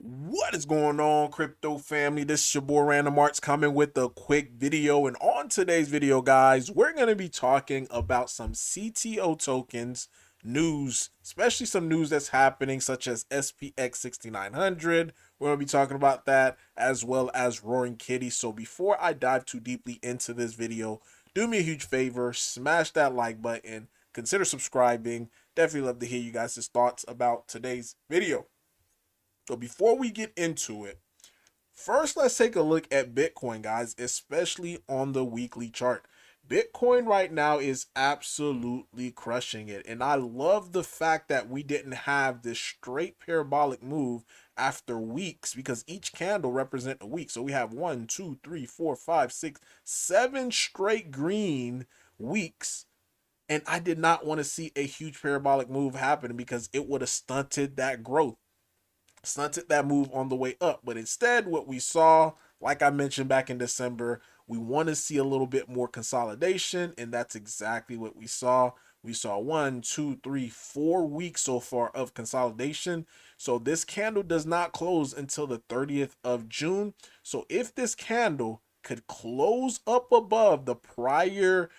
What is going on, crypto family? This is your boy Random Arts coming with a quick video. And on today's video, guys, we're going to be talking about some CTO tokens news, especially some news that's happening, such as SPX 6900. We're going to be talking about that as well as Roaring Kitty. So before I dive too deeply into this video, do me a huge favor, smash that like button, consider subscribing. Definitely love to hear you guys' thoughts about today's video. So before we get into it, first let's take a look at Bitcoin, guys, especially on the weekly chart. Bitcoin right now is absolutely crushing it. And I love the fact that we didn't have this straight parabolic move after weeks, because each candle represent a week. So we have 1, 2, 3, 4, 5, 6, 7 straight green weeks. And I did not want to see a huge parabolic move happen because it would have stunted that growth, stunted that move on the way up. But instead, what we saw, like I mentioned back in December, we want to see a little bit more consolidation, and that's exactly what we saw. We saw 1, 2, 3, 4 weeks so far of consolidation. So this candle does not close until the 30th of June. So if this candle could close up above the prior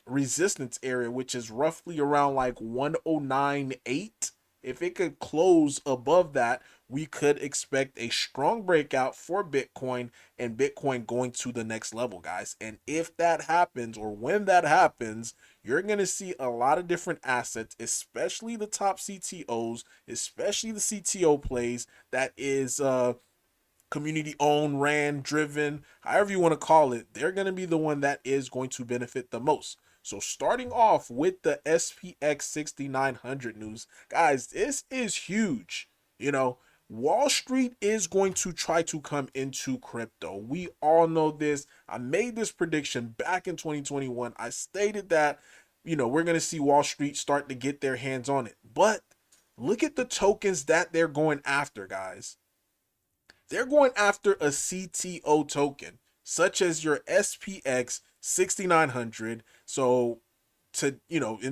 resistance area, which is roughly around like 109.8, if it could close above that, we could expect a strong breakout for Bitcoin and Bitcoin going to the next level, guys. And if that happens, or when that happens, you're going to see a lot of different assets, especially the top CTOs, especially the CTO plays that is community owned, ran, driven, however you want to call it. They're going to be the one that is going to benefit the most. So starting off with the SPX 6900 news, guys, this is huge. You know, Wall Street is going to try to come into crypto. We all know this. I made this prediction back in 2021. I stated that, we're going to see Wall Street start to get their hands on it. But look at the tokens that they're going after, guys. They're going after a CTO token, such as your SPX 6900. So, and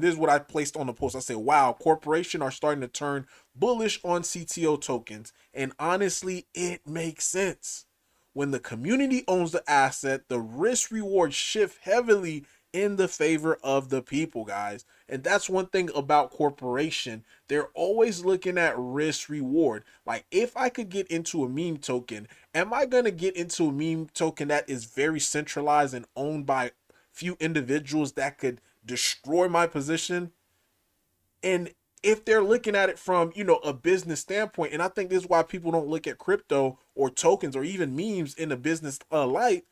this is what I placed on the post. I said, wow, corporations are starting to turn bullish on CTO tokens. And honestly, it makes sense. When the community owns the asset, the risk reward shift heavily in the favor of the people, guys. And that's one thing about corporation. They're always looking at risk reward. Like, if I could get into a meme token, am I going to get into a meme token that is very centralized and owned by few individuals that could destroy my position? And if they're looking at it from, a business standpoint, and I think this is why people don't look at crypto or tokens or even memes in a business light,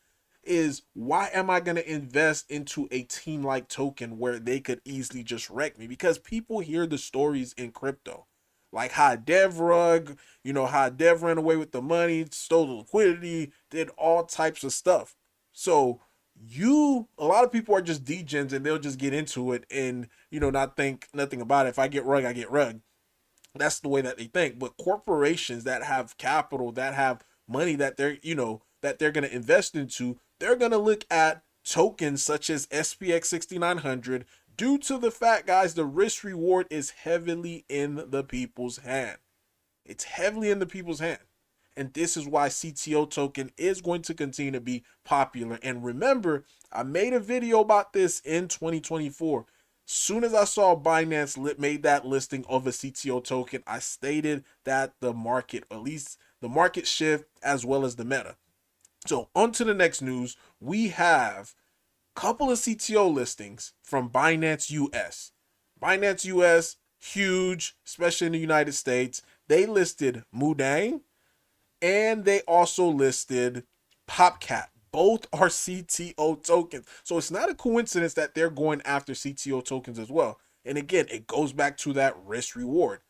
is why am I going to invest into a team like token where they could easily just wreck me? Because people hear the stories in crypto, like how DevRug, how Dev ran away with the money, stole the liquidity, did all types of stuff. So a lot of people are just degens and they'll just get into it and, not think nothing about it. If I get rug, I get rug. That's the way that they think. But corporations that have capital, that have money that they're going to invest into, they're going to look at tokens such as SPX 6900 due to the fact, guys, the risk reward is heavily in the people's hand. It's heavily in the people's hand. And this is why CTO token is going to continue to be popular. And remember, I made a video about this in 2024. Soon as I saw Binance made that listing of a CTO token, I stated that the market, at least the market shift as well as the meta. So on to the next news. We have a couple of CTO listings from Binance US. Binance US, huge, especially in the United States. They listed Mudang, and they also listed Popcat. Both are CTO tokens. So it's not a coincidence that they're going after CTO tokens as well. And again, it goes back to that risk reward.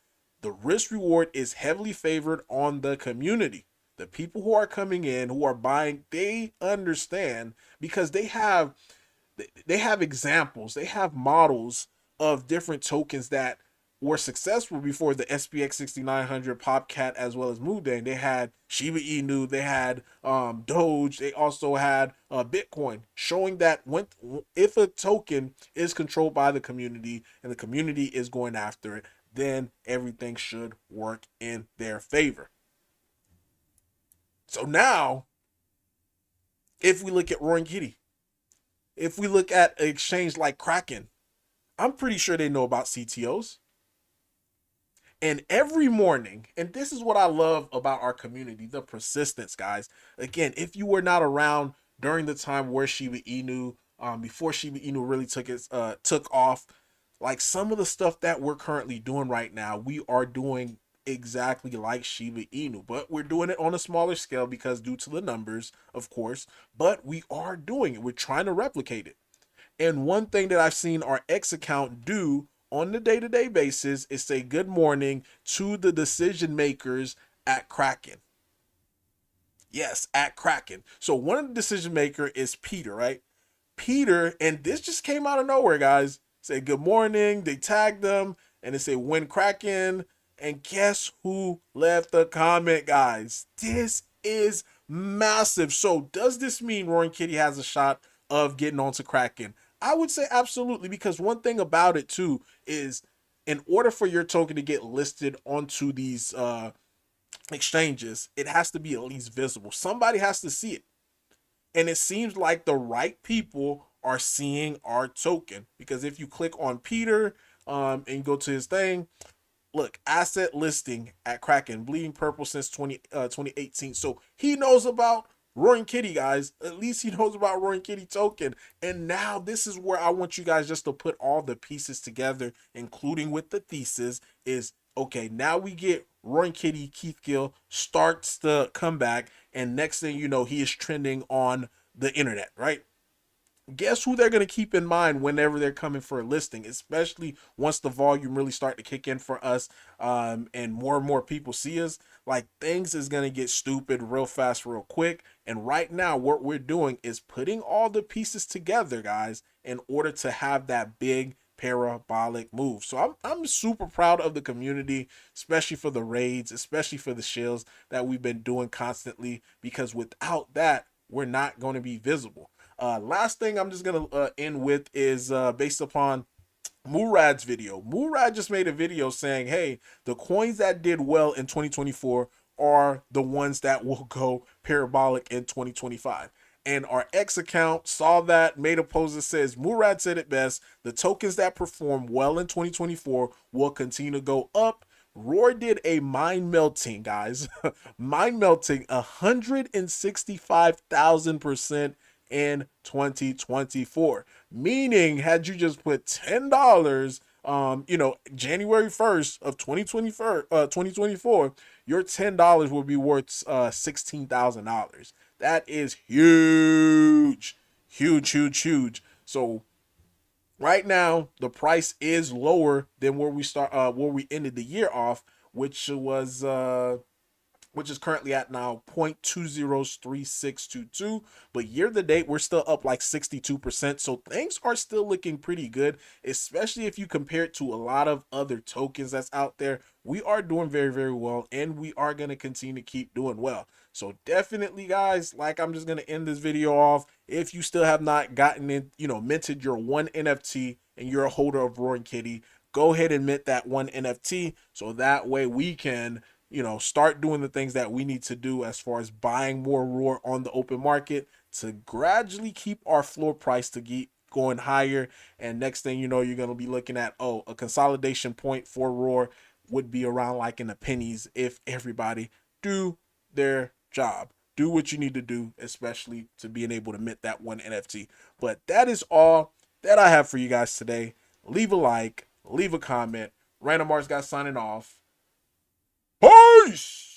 The risk reward is heavily favored on the community. The people who are coming in, who are buying, they understand because they have examples, they have models of different tokens that were successful before the SPX 6900, Popcat, as well as Mudang. They had Shiba Inu, they had Doge, they also had Bitcoin, showing that if a token is controlled by the community and the community is going after it, then everything should work in their favor. So now, if we look at Roaring Kitty, if we look at an exchange like Kraken, I'm pretty sure they know about CTOs. And every morning, and this is what I love about our community, the persistence, guys. Again, if you were not around during the time where Shiba Inu, before Shiba Inu really took off, like some of the stuff that we're currently doing right now, we are doing exactly like Shiba Inu, but we're doing it on a smaller scale because due to the numbers, of course. But we are doing it. We're trying to replicate it. And one thing that I've seen our X account do on the day-to-day basis is say good morning to the decision makers at Kraken. Yes, at Kraken. So one of the decision maker is Peter, right? Peter, and this just came out of nowhere, guys. Say good morning. They tagged them and they say when Kraken. And guess who left the comment, guys? This is massive. So does this mean Roaring Kitty has a shot of getting onto Kraken? I would say absolutely, because one thing about it too is in order for your token to get listed onto these exchanges, it has to be at least visible. Somebody has to see it. And it seems like the right people are seeing our token, because if you click on Peter and go to his thing, look, asset listing at Kraken, bleeding purple since 2018. So he knows about Roaring Kitty, guys. At least he knows about Roaring Kitty token. And now this is where I want you guys just to put all the pieces together, including with the thesis, is okay, now we get Roaring Kitty Keith Gill starts the comeback, and next thing you know, he is trending on the internet, right? Guess who they're going to keep in mind whenever they're coming for a listing, especially once the volume really start to kick in for us, and more people see us. Like, things is going to get stupid real fast, real quick. And right now what we're doing is putting all the pieces together, guys, in order to have that big parabolic move. So I'm super proud of the community, especially for the raids, especially for the shills that we've been doing constantly, because without that, we're not going to be visible. Last thing I'm just gonna end with is based upon Murad's video. Murad just made a video saying, hey, the coins that did well in 2024 are the ones that will go parabolic in 2025. And our X account saw that, made a post that says, Murad said it best, the tokens that perform well in 2024 will continue to go up. Roar did a mind melting, guys. Mind melting 165,000% in 2024. Meaning, had you just put $10, January 1st of 2024, your $10 will be worth $16,000. That is huge, huge, huge, huge. So right now, the price is lower than where we ended the year off, which was which is currently at now 0.203622. But year to date, we're still up like 62%. So things are still looking pretty good, especially if you compare it to a lot of other tokens that's out there. We are doing very, very well, and we are going to continue to keep doing well. So definitely, guys, like, I'm just going to end this video off. If you still have not gotten in, minted your one NFT and you're a holder of Roaring Kitty, go ahead and mint that one NFT, so that way we can start doing the things that we need to do as far as buying more Roar on the open market to gradually keep our floor price to keep going higher. And next thing you know, you're going to be looking at, a consolidation point for Roar would be around like in the pennies if everybody do their job. Do what you need to do, especially to being able to mint that one NFT. But that is all that I have for you guys today. Leave a like, leave a comment. Random Arts got signing off. Peace!